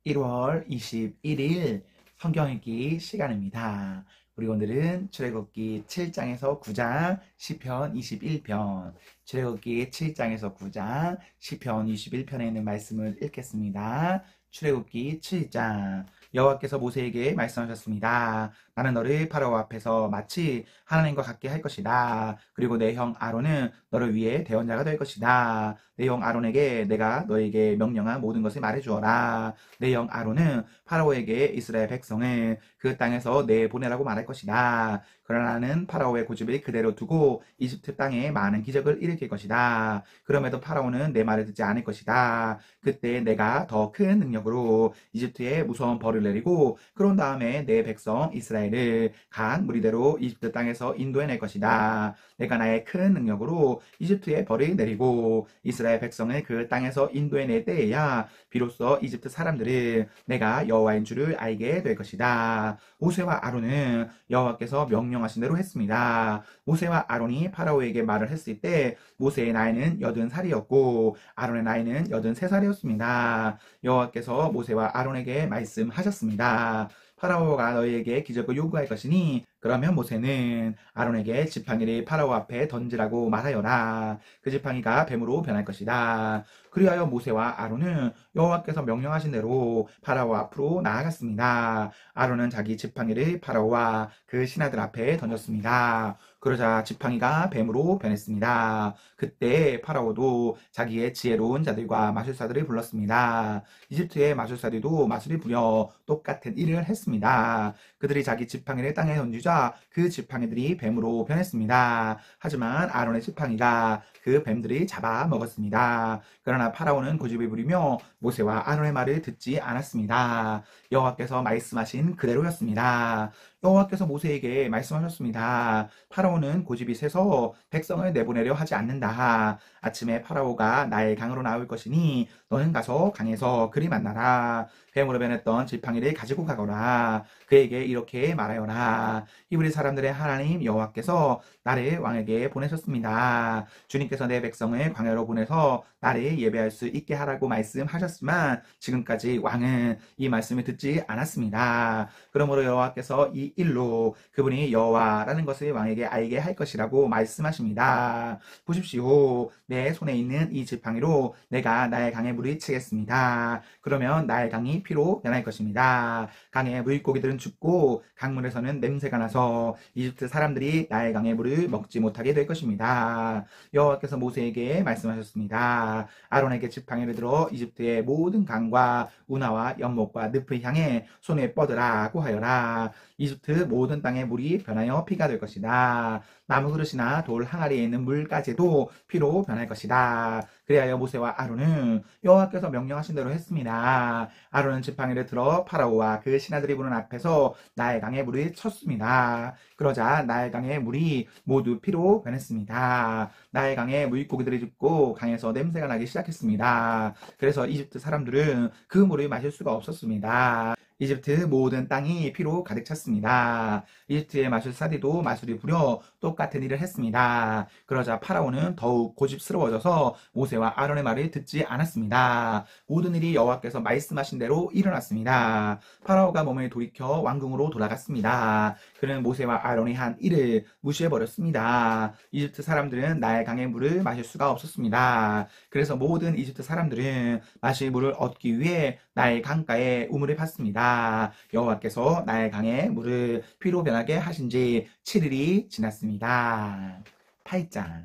1월 21일 성경 읽기 시간입니다. 우리 오늘은 출애굽기 7장에서 9장, 시편 21편, 출애굽기 7장에서 9장, 시편 21편에 있는 말씀을 읽겠습니다. 출애굽기 7장. 여호와께서 모세에게 말씀하셨습니다. 나는 너를 파라오 앞에서 마치 하나님과 같게 할 것이다. 그리고 내 형 아론은 너를 위해 대언자가 될 것이다. 내 형 아론에게 내가 너에게 명령한 모든 것을 말해주어라. 내 형 아론은 파라오에게 이스라엘 백성을 그 땅에서 내보내라고 말할 것이다. 그러나 나는 파라오의 고집을 그대로 두고 이집트 땅에 많은 기적을 일으킬 것이다. 그럼에도 파라오는 내 말을 듣지 않을 것이다. 그때 내가 더 큰 능력으로 이집트에 무서운 벌을 내리고 그런 다음에 내 백성 이스라엘을 각 무리대로 이집트 땅에서 인도해낼 것이다. 내가 나의 큰 능력으로 이집트에 벌을 내리고 이스라엘 백성을 그 땅에서 인도해낼 때에야 비로소 이집트 사람들을 내가 여호와인 줄을 알게 될 것이다. 모세와 아론은 여호와께서 명령하신 대로 했습니다. 모세와 아론이 파라오에게 말을 했을 때 모세의 나이는 80살이었고 아론의 나이는 83살이었습니다. 여호와께서 모세와 아론에게 말씀하셨습니다. 파라오가 너희에게 기적을 요구할 것이니 그러면 모세는 아론에게 지팡이를 파라오 앞에 던지라고 말하여라. 그 지팡이가 뱀으로 변할 것이다. 그리하여 모세와 아론은 여호와께서 명령하신 대로 파라오 앞으로 나아갔습니다. 아론은 자기 지팡이를 파라오와 그 신하들 앞에 던졌습니다. 그러자 지팡이가 뱀으로 변했습니다. 그때 파라오도 자기의 지혜로운 자들과 마술사들을 불렀습니다. 이집트의 마술사들도 마술을 부려 똑같은 일을 했습니다. 그들이 자기 지팡이를 땅에 던지자 그 지팡이들이 뱀으로 변했습니다. 하지만 아론의 지팡이가 그 뱀들이 잡아먹었습니다. 그러나 파라오는 고집을 부리며 모세와 아론의 말을 듣지 않았습니다. 여호와께서 말씀하신 그대로였습니다. 여호와께서 모세에게 말씀하셨습니다. 파라오는 고집이 세서 백성을 내보내려 하지 않는다. 아침에 파라오가 나의 강으로 나올 것이니 너는 가서 강에서 그리 만나라. 뱀으로 변했던 지팡이를 가지고 가거라. 그에게 이렇게 말하여라. 히브리 사람들의 하나님 여호와께서 나를 왕에게 보내셨습니다. 주님께서 내 백성을 광야로 보내서 나를 예배할 수 있게 하라고 말씀하셨지만 지금까지 왕은 이 말씀을 듣지 않았습니다. 그러므로 여호와께서 이 일로 그분이 여호와라는 것을 왕에게 알게 할 것이라고 말씀하십니다. 보십시오. 내 손에 있는 이 지팡이로 내가 나의 강에 물을 치겠습니다. 그러면 나의 강이 피로 변할 것입니다. 강의 물고기들은 죽고 강물에서는 냄새가 나서 이집트 사람들이 나의 강의 물을 먹지 못하게 될 것입니다. 여호와께서 모세에게 말씀하셨습니다. 아론에게 지팡이를 들어 이집트의 모든 강과 운하와 연못과 늪을 향해 손에 뻗으라고 하여라. 이집트 모든 땅의 물이 변하여 피가 될 것이다. 나무 그릇이나 돌 항아리에 있는 물까지도 피로 변할 것이다. 그리하여 모세와 아론은 여호와께서 명령하신 대로 했습니다. 아론은 지팡이를 들어 파라오와 그 신하들이 부는 앞에서 나일 강의 물을 쳤습니다. 그러자 나일 강의 물이 모두 피로 변했습니다. 나일 강에 물고기들이 죽고 강에서 냄새가 나기 시작했습니다. 그래서 이집트 사람들은 그 물을 마실 수가 없었습니다. 이집트 모든 땅이 피로 가득 찼습니다. 이집트의 마술사들도 마술이 부려 똑같은 일을 했습니다. 그러자 파라오는 더욱 고집스러워져서 모세와 아론의 말을 듣지 않았습니다. 모든 일이 여호와께서 말씀하신 대로 일어났습니다. 파라오가 몸을 돌이켜 왕궁으로 돌아갔습니다. 그는 모세와 아론이 한 일을 무시해버렸습니다. 이집트 사람들은 나일 강의 물을 마실 수가 없었습니다. 그래서 모든 이집트 사람들은 마실 물을 얻기 위해 나일 강가에 우물을 팠습니다. 여호와께서 나일 강에 물을 피로 변하게 하신 지 7일이 지났습니다. 8장.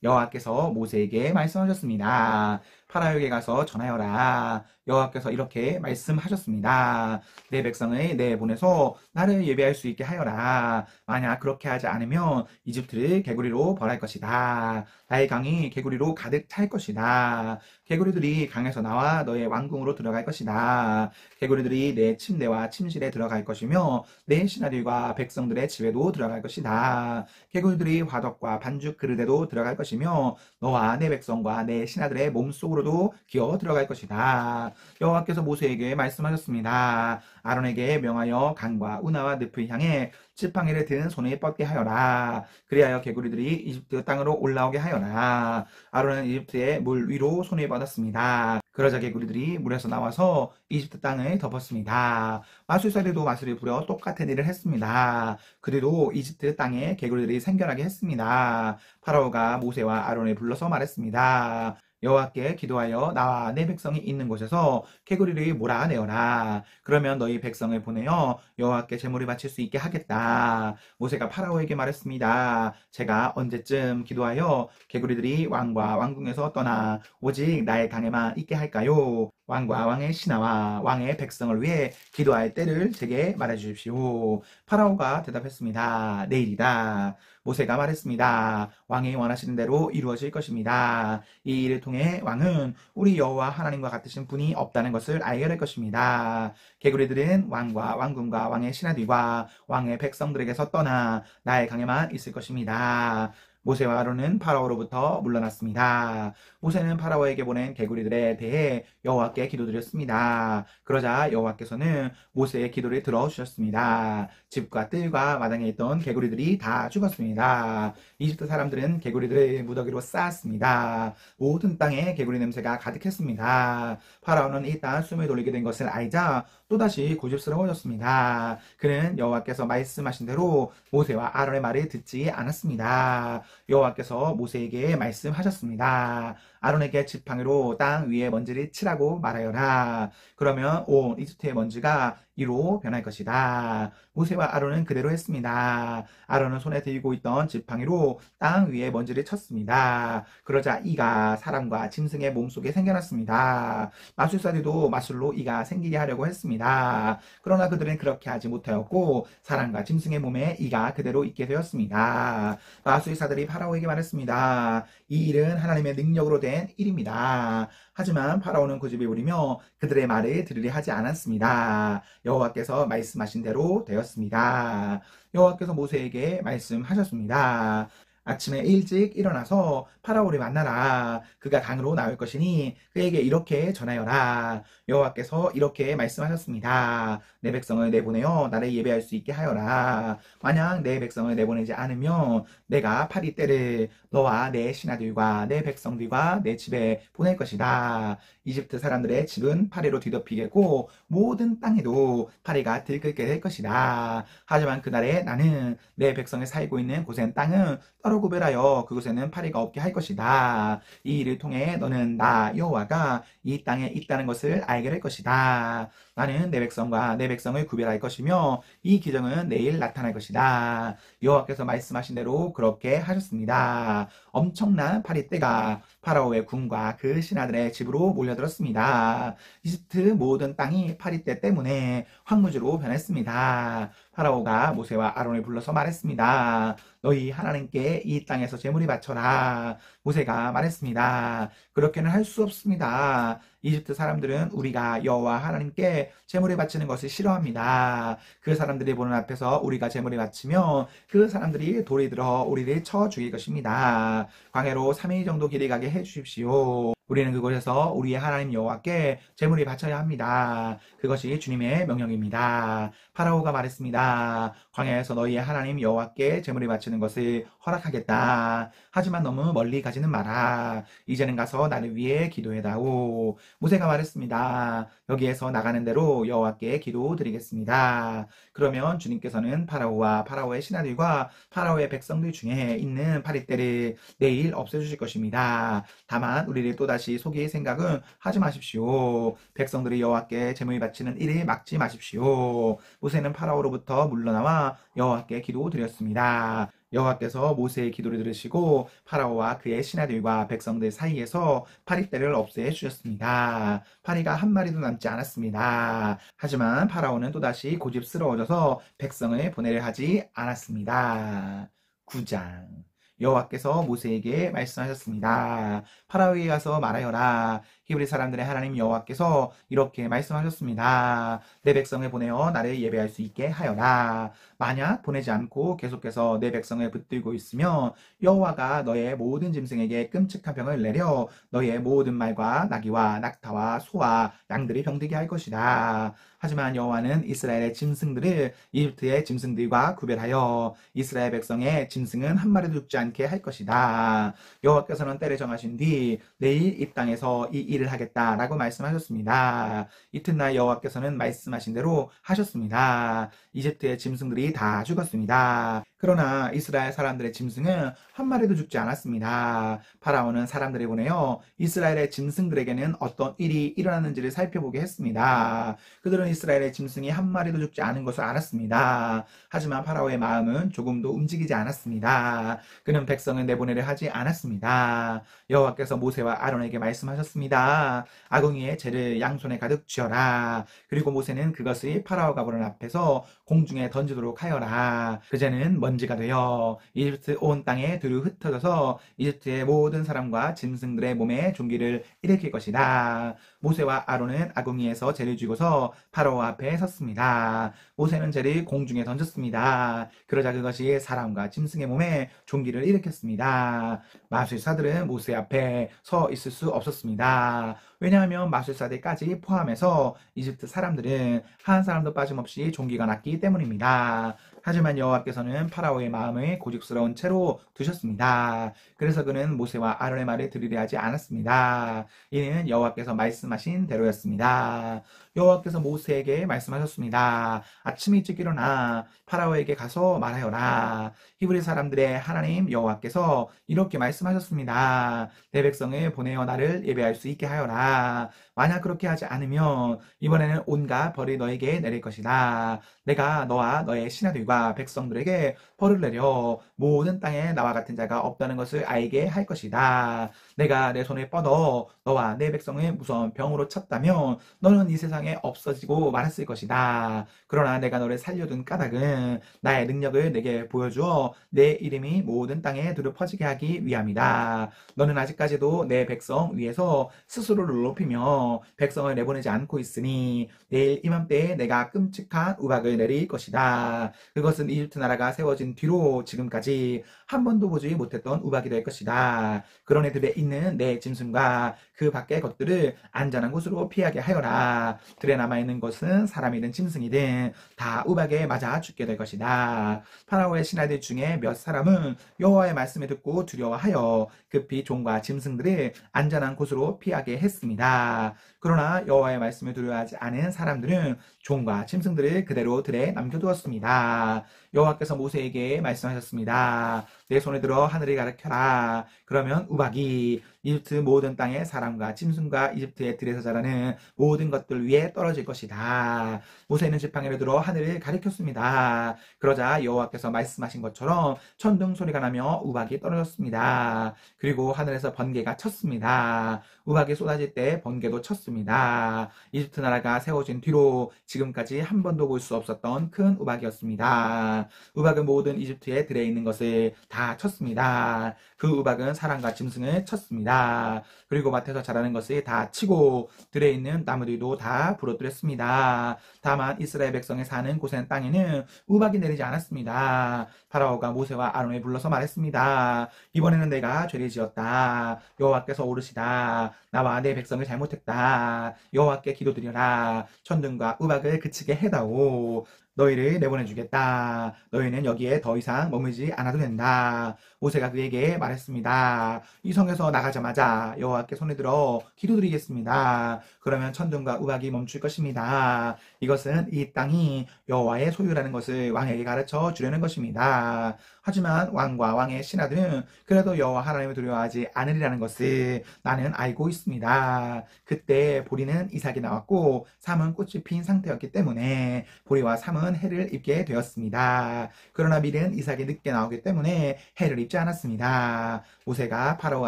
여호와께서 모세에게 말씀하셨습니다. 파라오에게 가서 전하여라. 여호와께서 이렇게 말씀하셨습니다. 내 백성을 내보내서 나를 예배할 수 있게 하여라. 만약 그렇게 하지 않으면 이집트를 개구리로 벌할 것이다. 나의 강이 개구리로 가득 찰 것이다. 개구리들이 강에서 나와 너의 왕궁으로 들어갈 것이다. 개구리들이 내 침대와 침실에 들어갈 것이며 내 신하들과 백성들의 집에도 들어갈 것이다. 개구리들이 화덕과 반죽 그릇에도 들어갈 것이며 너와 내 백성과 내 신하들의 몸속으로도 기어 들어갈 것이다. 여호와께서 모세에게 말씀하셨습니다. 아론에게 명하여 강과 운하와 늪을 향해 지팡이를 든 손에 뻗게 하여라. 그리하여 개구리들이 이집트 땅으로 올라오게 하여라. 아론은 이집트의 물 위로 손을 뻗었습니다. 그러자 개구리들이 물에서 나와서 이집트 땅을 덮었습니다. 마술사들도 마술을 부려 똑같은 일을 했습니다. 그들도 이집트 땅에 개구리들이 생겨나게 했습니다. 파라오가 모세와 아론을 불러서 말했습니다. 여호와께 기도하여 나와 내 백성이 있는 곳에서 개구리를 몰아내어라. 그러면 너희 백성을 보내어 여호와께 제물을 바칠 수 있게 하겠다. 모세가 파라오에게 말했습니다. 제가 언제쯤 기도하여 개구리들이 왕과 왕궁에서 떠나 오직 나의 강에만 있게 할까요? 왕과 왕의 신하와 왕의 백성을 위해 기도할 때를 제게 말해 주십시오. 파라오가 대답했습니다. 내일이다. 모세가 말했습니다. 왕이 원하시는 대로 이루어질 것입니다. 이 일을 통해 왕은 우리 여호와 하나님과 같으신 분이 없다는 것을 알게 될 것입니다. 개구리들은 왕과 왕궁과 왕의 신하들과 왕의 백성들에게서 떠나 나의 강에만 있을 것입니다. 모세와 아론은 파라오로부터 물러났습니다. 모세는 파라오에게 보낸 개구리들에 대해 여호와께 기도드렸습니다. 그러자 여호와께서는 모세의 기도를 들어주셨습니다. 집과 뜰과 마당에 있던 개구리들이 다 죽었습니다. 이집트 사람들은 개구리들을 무더기로 쌓았습니다. 모든 땅에 개구리 냄새가 가득했습니다. 파라오는 일단 숨을 돌리게 된 것을 알자 또다시 고집스러워졌습니다. 그는 여호와께서 말씀하신 대로 모세와 아론의 말을 듣지 않았습니다. 여호와께서 모세에게 말씀하셨습니다. 아론에게 지팡이로 땅 위에 먼지를 칠하고 말하여라. 그러면 온 이집트의 먼지가 이로 변할 것이다. 모세와 아론은 그대로 했습니다. 아론은 손에 들고 있던 지팡이로 땅 위에 먼지를 쳤습니다. 그러자 이가 사람과 짐승의 몸속에 생겨났습니다. 마술사들도 마술로 이가 생기게 하려고 했습니다. 그러나 그들은 그렇게 하지 못하였고 사람과 짐승의 몸에 이가 그대로 있게 되었습니다. 마술사들이 파라오에게 말했습니다. 이 일은 하나님의 능력으로 된 일입니다. 하지만 파라오는 고집을 부리며 그들의 말을 들으려 하지 않았습니다. 여호와께서 말씀하신 대로 되었습니다. 여호와께서 모세에게 말씀하셨습니다. 아침에 일찍 일어나서 파라오를 만나라. 그가 강으로 나올 것이니 그에게 이렇게 전하여라. 여호와께서 이렇게 말씀하셨습니다. 내 백성을 내보내어 나를 예배할 수 있게 하여라. 만약 내 백성을 내보내지 않으면 내가 파리 떼를 너와 내 신하들과 내 백성들과 내 집에 보낼 것이다. 이집트 사람들의 집은 파리로 뒤덮이겠고 모든 땅에도 파리가 들끓게 될 것이다. 하지만 그날에 나는 내 백성이 살고 있는 곳엔 땅은 따로 구별하여 그곳에는 파리가 없게 할 것이다. 이 일을 통해 너는 나 여호와가 이 땅에 있다는 것을 알게 될 것이다. 나는 내 백성과 내 백성을 구별할 것이며 이 기적은 내일 나타날 것이다. 여호와께서 말씀하신 대로 그렇게 하셨습니다. 엄청난 파리떼가 파라오의 궁과 그 신하들의 집으로 몰려들었습니다. 이집트 모든 땅이 파리떼 때문에 황무지로 변했습니다. 파라오가 모세와 아론을 불러서 말했습니다. 너희 하나님께 이 땅에서 제물을 바쳐라. 모세가 말했습니다. 그렇게는 할 수 없습니다. 이집트 사람들은 우리가 여호와 하나님께 제물을 바치는 것을 싫어합니다. 그 사람들이 보는 앞에서 우리가 제물을 바치면 그 사람들이 돌이 들어 우리를 쳐 죽일 것입니다. 광야로 3일 정도 길이 가게 해 주십시오. 우리는 그곳에서 우리의 하나님 여호와께 제물을 바쳐야 합니다. 그것이 주님의 명령입니다. 파라오가 말했습니다. 광야에서 너희의 하나님 여호와께 제물을 바치는 것을 허락하겠다. 하지만 너무 멀리 가지는 마라. 이제는 가서 나를 위해 기도해다오. 모세가 말했습니다. 여기에서 나가는 대로 여호와께 기도드리겠습니다. 그러면 주님께서는 파라오와 파라오의 신하들과 파라오의 백성들 중에 있는 파리떼를 내일 없애주실 것입니다. 다만 우리를 또다시 속일 생각은 하지 마십시오. 백성들이 여호와께 제물 바치는 일을 막지 마십시오. 모세는 파라오로부터 물러나와 여호와께 기도드렸습니다. 여호와께서 모세의 기도를 들으시고 파라오와 그의 신하들과 백성들 사이에서 파리떼를 없애 주셨습니다. 파리가 한 마리도 남지 않았습니다. 하지만 파라오는 또다시 고집스러워져서 백성을 보내려 하지 않았습니다. 9장 여호와께서 모세에게 말씀하셨습니다. 파라오에 가서 말하여라. 히브리 사람들의 하나님 여호와께서 이렇게 말씀하셨습니다. 내 백성을 보내어 나를 예배할 수 있게 하여라. 만약 보내지 않고 계속해서 내 백성을 붙들고 있으면 여호와가 너의 모든 짐승에게 끔찍한 병을 내려 너의 모든 말과 나귀와 낙타와 소와 양들이 병들게 할 것이다. 하지만 여호와는 이스라엘의 짐승들을 이집트의 짐승들과 구별하여 이스라엘 백성의 짐승은 한 마리도 죽지 않게 않게 할 것이다. 여호와께서는 때를 정하신 뒤 내일 이 땅에서 이 일을 하겠다라고 말씀하셨습니다. 이튿날 여호와께서는 말씀하신 대로 하셨습니다. 이집트의 짐승들이 다 죽었습니다. 그러나 이스라엘 사람들의 짐승은 한 마리도 죽지 않았습니다. 파라오는 사람들을 보내어 이스라엘의 짐승들에게는 어떤 일이 일어났는지를 살펴보게 했습니다. 그들은 이스라엘의 짐승이 한 마리도 죽지 않은 것을 알았습니다. 하지만 파라오의 마음은 조금도 움직이지 않았습니다. 그는 백성을 내보내려 하지 않았습니다. 여호와께서 모세와 아론에게 말씀하셨습니다. 아궁이에 재를 양손에 가득 쥐어라. 그리고 모세는 그것을 파라오가 보는 앞에서 공중에 던지도록 하여라. 그제는 먼지가 되어 이집트 온 땅에 두루 흩어져서 이집트의 모든 사람과 짐승들의 몸에 종기를 일으킬 것이다. 모세와 아론은 아궁이에서 재를 쥐고서 파라오 앞에 섰습니다. 모세는 재를 공중에 던졌습니다. 그러자 그것이 사람과 짐승의 몸에 종기를 일으켰습니다. 마술사들은 모세 앞에 서 있을 수 없었습니다. 왜냐하면 마술사들까지 포함해서 이집트 사람들은 한 사람도 빠짐없이 종기가 났기 때문입니다. 하지만 여호와께서는 파라오의 마음을 고집스러운 채로 두셨습니다. 그래서 그는 모세와 아론의 말을 들으려 하지 않았습니다. 이는 여호와께서 말씀하신 대로였습니다. 여호와께서 모세에게 말씀하셨습니다. 아침 일찍 일어나 파라오에게 가서 말하여라. 히브리 사람들의 하나님 여호와께서 이렇게 말씀하셨습니다. 내 백성을 보내어 나를 예배할 수 있게 하여라. 만약 그렇게 하지 않으면 이번에는 온갖 벌이 너에게 내릴 것이다. 내가 너와 너의 신하들과 백성들에게 벌을 내려 모든 땅에 나와 같은 자가 없다는 것을 알게 할 것이다. 내가 내 손을 뻗어 너와 내 백성을 무서운 병으로 쳤다면 너는 이 세상에 없어지고 말았을 것이다. 그러나 내가 너를 살려둔 까닭은 나의 능력을 내게 보여주어 내 이름이 모든 땅에 두루 퍼지게 하기 위함이다. 너는 아직까지도 내 백성 위에서 스스로를 높이며 백성을 내보내지 않고 있으니 내일 이맘때에 내가 끔찍한 우박을 내릴 것이다. 그것은 이집트 나라가 세워진 뒤로 지금까지 한 번도 보지 못했던 우박이 될 것이다. 그런 애들에 있는 내 짐승과 그 밖의 것들을 안전한 곳으로 피하게 하여라. 들에 남아있는 것은 사람이든 짐승이든 다 우박에 맞아 죽게 될 것이다. 파라오의 신하들 중에 몇 사람은 여호와의 말씀을 듣고 두려워하여 급히 종과 짐승들을 안전한 곳으로 피하게 했습니다. 그러나 여호와의 말씀을 두려워하지 않은 사람들은 종과 짐승들을 그대로 들에 남겨두었습니다. 여호와께서 모세에게 말씀하셨습니다. 내 손을 들어 하늘을 가리켜라. 그러면 우박이 이집트 모든 땅의 사람과 짐승과 이집트의 들에서 자라는 모든 것들 위에 떨어질 것이다. 모세는 지팡이를 들어 하늘을 가리켰습니다. 그러자 여호와께서 말씀하신 것처럼 천둥 소리가 나며 우박이 떨어졌습니다. 그리고 하늘에서 번개가 쳤습니다. 우박이 쏟아질 때 번개도 쳤습니다. 이집트 나라가 세워진 뒤로 지금까지 한 번도 볼 수 없었던 큰 우박이었습니다. 우박은 모든 이집트의 들에 있는 것을 다 쳤습니다. 그 우박은 사람과 짐승을 쳤습니다. 그리고 밭에서 자라는 것을 다 치고 들에 있는 나무들도 다 부러뜨렸습니다. 다만 이스라엘 백성이 사는 곳의 땅에는 우박이 내리지 않았습니다. 파라오가 모세와 아론을 불러서 말했습니다. 이번에는 내가 죄를 지었다. 여호와께서 오르시다. 나와 내 백성을 잘못했다. 여호와께 기도드려라. 천둥과 우박을 그치게 해다오. 너희를 내보내주겠다. 너희는 여기에 더 이상 머물지 않아도 된다. 모세가 그에게 말했습니다. 이 성에서 나가자마자 여호와께 손을 들어 기도드리겠습니다. 그러면 천둥과 우박이 멈출 것입니다. 이것은 이 땅이 여호와의 소유라는 것을 왕에게 가르쳐 주려는 것입니다. 하지만 왕과 왕의 신하들은 그래도 여호와 하나님을 두려워하지 않으리라는 것을 나는 알고 있습니다. 그때 보리는 이삭이 나왔고 삼은 꽃이 핀 상태였기 때문에 보리와 삼은 해를 입게 되었습니다. 그러나 밀은 이삭이 늦게 나오기 때문에 해를 입지 않았습니다. 모세가 파라오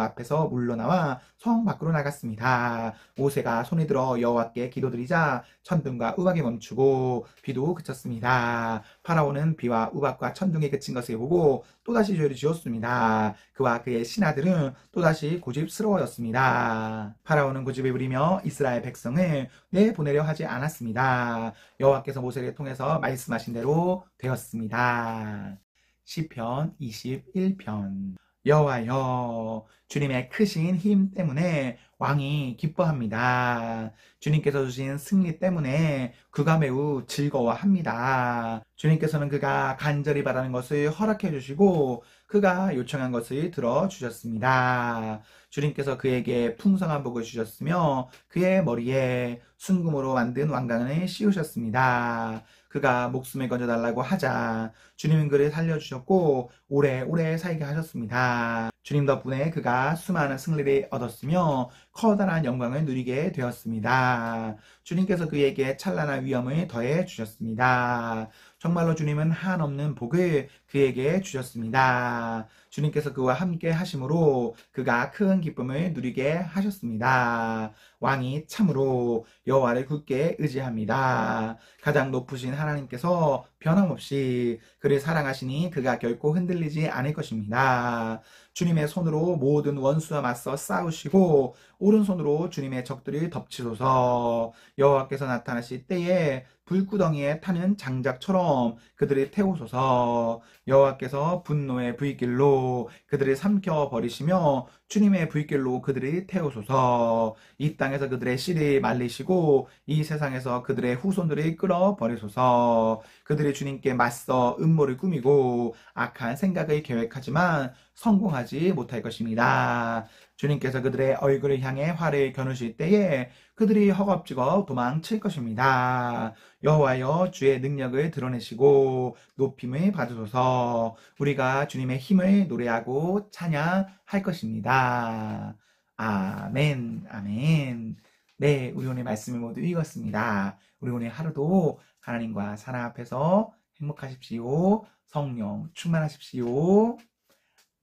앞에서 물러나와 성 밖으로 나갔습니다. 모세가 손을 들어 여호와께 기도드리자 천둥과 우박이 멈추고 비도 그쳤습니다. 파라오는 비와 우박과 천둥이 그친 것을 보고 또다시 죄를 지었습니다. 그와 그의 신하들은 또다시 고집스러워졌습니다. 파라오는 고집을 부리며 이스라엘 백성을 내보내려 하지 않았습니다. 여호와께서 모세를 통해서 말씀하신 대로 되었습니다. 시편 21편. 여호와여, 주님의 크신 힘 때문에 왕이 기뻐합니다. 주님께서 주신 승리 때문에 그가 매우 즐거워합니다. 주님께서는 그가 간절히 바라는 것을 허락해 주시고 그가 요청한 것을 들어주셨습니다. 주님께서 그에게 풍성한 복을 주셨으며 그의 머리에 순금으로 만든 왕관을 씌우셨습니다. 그가 목숨을 건져달라고 하자 주님은 그를 살려주셨고 오래오래 살게 하셨습니다. 주님 덕분에 그가 수많은 승리를 얻었으며 커다란 영광을 누리게 되었습니다. 주님께서 그에게 찬란한 위엄을 더해 주셨습니다. 정말로 주님은 한없는 복을 그에게 주셨습니다. 주님께서 그와 함께 하심으로 그가 큰 기쁨을 누리게 하셨습니다. 왕이 참으로 여호와를 굳게 의지합니다. 가장 높으신 하나님께서 변함없이 그를 사랑하시니 그가 결코 흔들리지 않을 것입니다. 주님의 손으로 모든 원수와 맞서 싸우시고 오른손으로 주님의 적들을 덮치소서. 여호와께서 나타나실 때에 불구덩이에 타는 장작처럼 그들을 태우소서. 여호와께서 분노의 불길로 그들을 삼켜 버리시며 주님의 불길로 그들을 태우소서. 이 땅에서 그들의 씨를 말리시고 이 세상에서 그들의 후손들을 끌어 버리소서. 그들이 주님께 맞서 음모를 꾸미고 악한 생각을 계획하지만 성공하지 못할 것입니다. 주님께서 그들의 얼굴을 향해 활을 겨누실 때에 그들이 허겁지겁 도망칠 것입니다. 여호와여 주의 능력을 드러내시고 높임을 받으소서. 우리가 주님의 힘을 노래하고 찬양할 것입니다. 아멘, 아멘. 네, 우리 오늘 말씀을 모두 읽었습니다. 우리 오늘 하루도 하나님과 사랑 앞에서 행복하십시오. 성령 충만하십시오.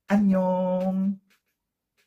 안녕.